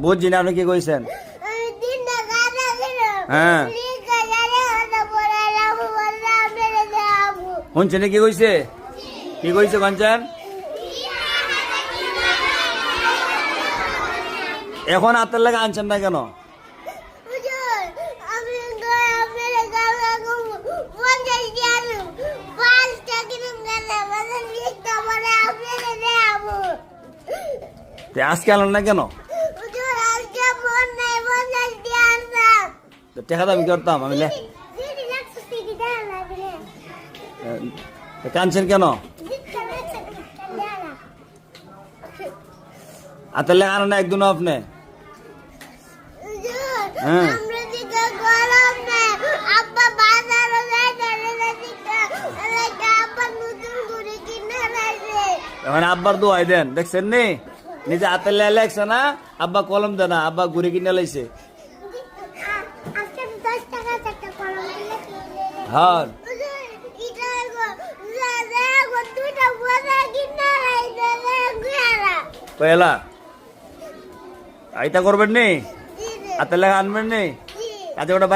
বুঝছি না, আপনি কি কইছেন? হ্যাঁ শুনছেন কি কইছে? কি কইছে কাঞ্চন? এখন হাতের লাগে আনছেন না কেন? আজকে আনলেন না কেন? টাকা দামি করতাম আমি। কানছেন কেন? হাতের লেগে আনেন না একদিন আপনি? হ্যাঁ এখন আব্বার দোয়াই দেন, দেখছেন নি? নিজে হাতের লেগে লেগছে না, আব্বা কলম দেয় না, আব্বা ঘুরে কিনে লাইছে। হ্যাঁ পয়লা আইতা করবেন নি, হাতের লেগে আনবেন নি, কাজে ওটা বাইরে